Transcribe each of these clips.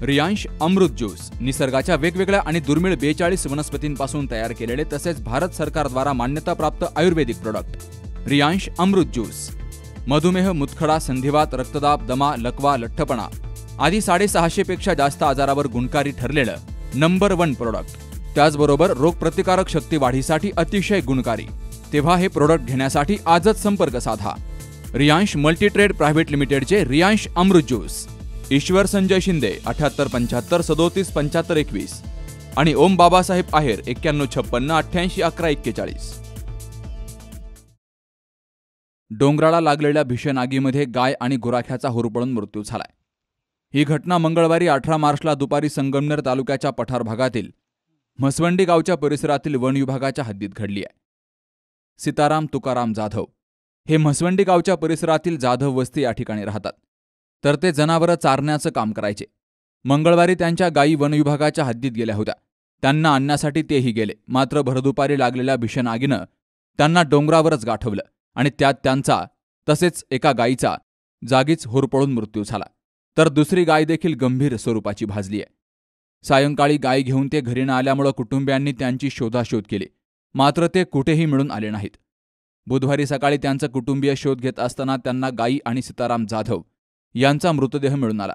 रियांश अमृत juice निसर्गाच्या वेगवेगळ्या आणि दुर्मिळ 42 वनस्पतींपासून तयार केलेले तसेच भारत सरकारद्वारा मान्यताप्राप्त आयुर्वेदिक प्रोडक्ट। रियांश अमृत ज्यूस मधुमेह, मुतखडा, संधिवात, रक्तदाब, दमा, लकवा, लठ्ठपणा आदी 650 पेक्षा जास्त आजारावर गुणकारी ठरलेलं नंबर 1 प्रोडक्ट। त्याचबरोबर रोगप्रतिकारक शक्ती वाढीसाठी अतिशय गुणकारी। तेव्हा हे प्रोडक्ट घेण्यासाठी आजच संपर्क साधा। रियांश मल्टीट्रेड प्रायव्हेट लिमिटेडचे रियांश अमृत ज्यूस। ईश्वर संजय शिंदे 78 75 37 75 21 आणि ओम बाबासाहेब आहेर 91 56 88 11 41। डोंगराला लागलेल्या भीषण आगीमध्ये गाय आणि गुराख्याचा होरपळून मृत्यू झालाय। ही घटना मंगळवारी 18 मार्चला दुपारी संगमनेर तालुक्याच्या पठार भागातील म्हसवंडी गावच्या परिसरातील वन विभागाच्या हद्दीत घडली आहे। सीताराम तुकाराम जाधव हे म्हसवंडी गावच्या परिसरातील जाधव वस्ती या ठिकाणी राहतात, तर ते जनावरं चारण्याचं काम करायचे। मंगळवारी त्यांच्या गायी वन विभागाच्या हद्दीत गेल्या होत्या। त्यांना आणण्यासाठी तेही गेले, मात्र भरदुपारी लागलेल्या भीषण आगीनं त्यांना डोंगरावरच गाठवलं आणि त्यात त्यांचा तसेच एका गायीचा जागीच होरपळून मृत्यू झाला, तर दुसरी गाय देखील गंभीर स्वरूपाची भाजली आहे। सायंकाळी गाय घेऊन ते घरी न आल्यामुळे कुटुंबियांनी त्यांची शोधाशोध केली, मात्र ते कुठेही मिळून आले नाहीत। बुधवारी सकाळी त्यांचं कुटुंबीय शोध घेत असताना त्यांना गायी आणि सीताराम जाधव यांचा मृतदेह मिळून आला।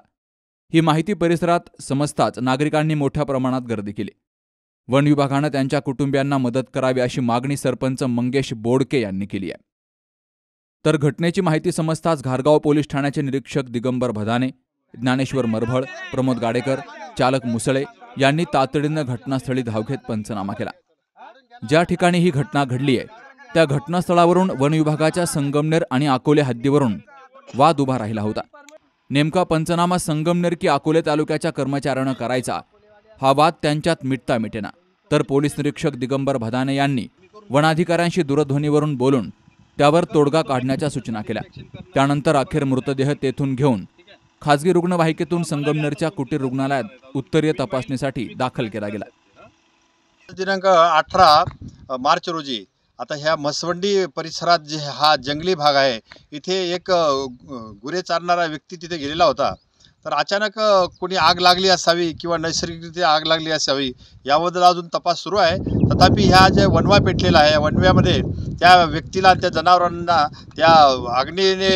ही माहिती परिसरात समजताच नागरिकांनी मोठ्या प्रमाणात गर्दी केली। वन विभागानं त्यांच्या कुटुंबियांना मदत करावी अशी मागणी सरपंच मंगेश बोडके यांनी केली आहे। तर घटनेची माहिती समजताच घारगाव पोलीस ठाण्याचे निरीक्षक दिगंबर भदाने, ज्ञानेश्वर मरभळ, प्रमोद गाडेकर, चालक मुसळे यांनी तातडीनं घटनास्थळी धाव घेत पंचनामा केला। ज्या ठिकाणी ही घटना घडली आहे त्या घटनास्थळावरून वन विभागाच्या संगमनेर आणि अकोले हद्दीवरून वाद उभा राहिला होता। नेमका पंचनामा संगमनेर की अकोले तालुक्याच्या कर्मचाऱ्यानं करायचा, हा वाद त्यांच्यात मिटता मिटेना, तर पोलीस निरीक्षक दिगंबर भदाने यांनी वनाधिकाऱ्यांशी दूरध्वनीवरून बोलून त्यावर तोडगा काढण्याच्या सूचना केल्या। त्यानंतर अखेर मृतदेह तेथून घेऊन खासगी रुग्णवाहिकेतून संगमनेरच्या कुटीर रुग्णालयात उत्तरीय तपासणीसाठी दाखल केला गेला। दिनांक 18 मार्च रोजी आता ह्या म्हसवंडी परिसरात जे हा जंगली भाग आहे, इथे एक गुरे चारणारा व्यक्ती तिथे गेलेला होता। तर अचानक कोणी आग लागली असावी किंवा नैसर्गिकरित्या आग लागली असावी याबद्दल अजून तपास सुरू आहे। तथापि ह्या जे वणवा पेटलेला आहे, वणव्यामध्ये त्या व्यक्तीला त्या जनावरांना त्या अग्नीने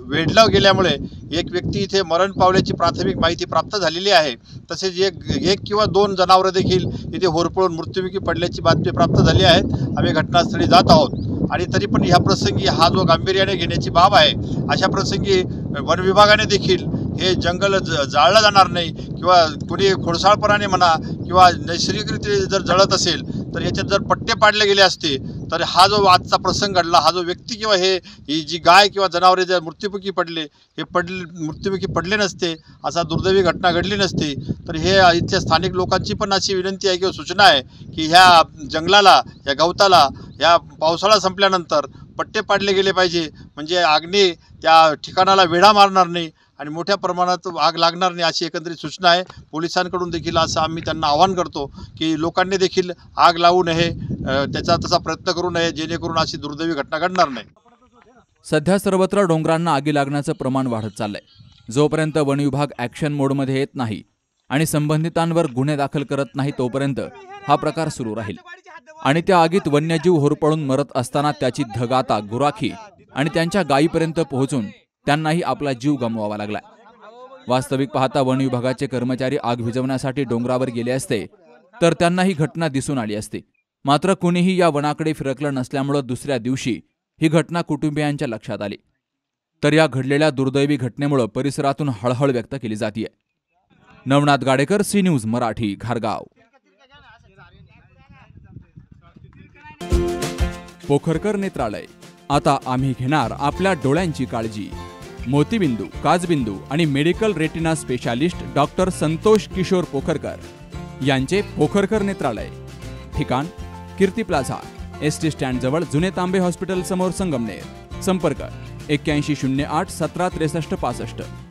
वेढलं गेल्यामुळे एक व्यक्ती इथे मरण पावल्याची प्राथमिक माहिती प्राप्त झालेली आहे। तसेच एक किंवा 2 जनावरं देखील इथे होरपळून मृत्युमुखी पडल्याची बातमी प्राप्त झाली आहे। आम्ही घटनास्थळी जात आहोत आणि तरी पण ह्या प्रसंगी हा जो गांभीर्याने घेण्याची बाब आहे, अशा प्रसंगी वन विभागाने देखील हे जंगल जाळलं जाणार नाही किंवा कोणी खोडसाळपणाने म्हणा किंवा नैसर्गिकरित्या जर जळत असेल तर याच्यात जर पट्टे पाडले गेले असते तर हा जो आजचा प्रसंग घडला, हा जो व्यक्ती किंवा ही जी गाय किंवा जनावरे जर मृत्युमुखी पडले नसते, असा दुर्दैवी घटना घडली नसती। तर हे इथल्या स्थानिक लोकांची पण अशी विनंती आहे किंवा सूचना आहे की ह्या जंगलाला, या गवताला या पावसाळा संपल्यानंतर पट्टे पाडले गेले पाहिजे, म्हणजे आगनी त्या ठिकाणाला वेढा मारणार नाही आणि मोठ्या प्रमाणात आग लागणार नाही, अशी एकंदरीत सूचना आहे। पोलिसांकडून देखील असं आम्ही त्यांना आवाहन करतो की लोकांनी देखील आग लावू नये, त्याचा तसा प्रयत्न करू नये, जेणेकरून अशी दुर्दैवी घटना घडणार नाही। सध्या सर्वत्र डोंगरांना आगी लागण्याचं प्रमाण वाढत चाललंय। जोपर्यंत वन विभाग ॲक्शन मोडमध्ये येत नाही आणि संबंधितांवर गुन्हे दाखल करत नाही तोपर्यंत हा प्रकार सुरू राहील आणि त्या आगीत वन्यजीव होरपळून मरत असताना त्याची धग आता गुराखी आणि त्यांच्या गायीपर्यंत पोहोचून त्यांनाही आपला जीव गमवावा लागला। वास्तविक पाहता वन विभागाचे कर्मचारी आग विझवण्यासाठी डोंगरावर गेले असते तर त्यांना ही घटना दिसून आली असती, मात्र कुणीही या वनाकडे फिरकलं नसल्यामुळे दुसऱ्या दिवशी ही घटना कुटुंबियांच्या लक्षात आली। तर या घडलेल्या दुर्दैवी घटनेमुळे परिसरातून हळहळ व्यक्त केली जाते। नवनाथ गाडेकर, सी न्यूज मराठी, घारगाव। पोखरकर नेत्रालय, आता आम्ही घेणार आपल्या डोळ्यांची काळजी। मोतीबिंदू, काचबिंदू आणि medical retina specialist doctor Santosh Kishor Pokharkar यांचे पोखरकर नेत्रालय। ठिकाण कीर्ती प्लाझा, एसटी स्टँड जवळ, जुने तांबे हॉस्पिटल समोर, संगमनेर। संपर्क 8108 17 63 65।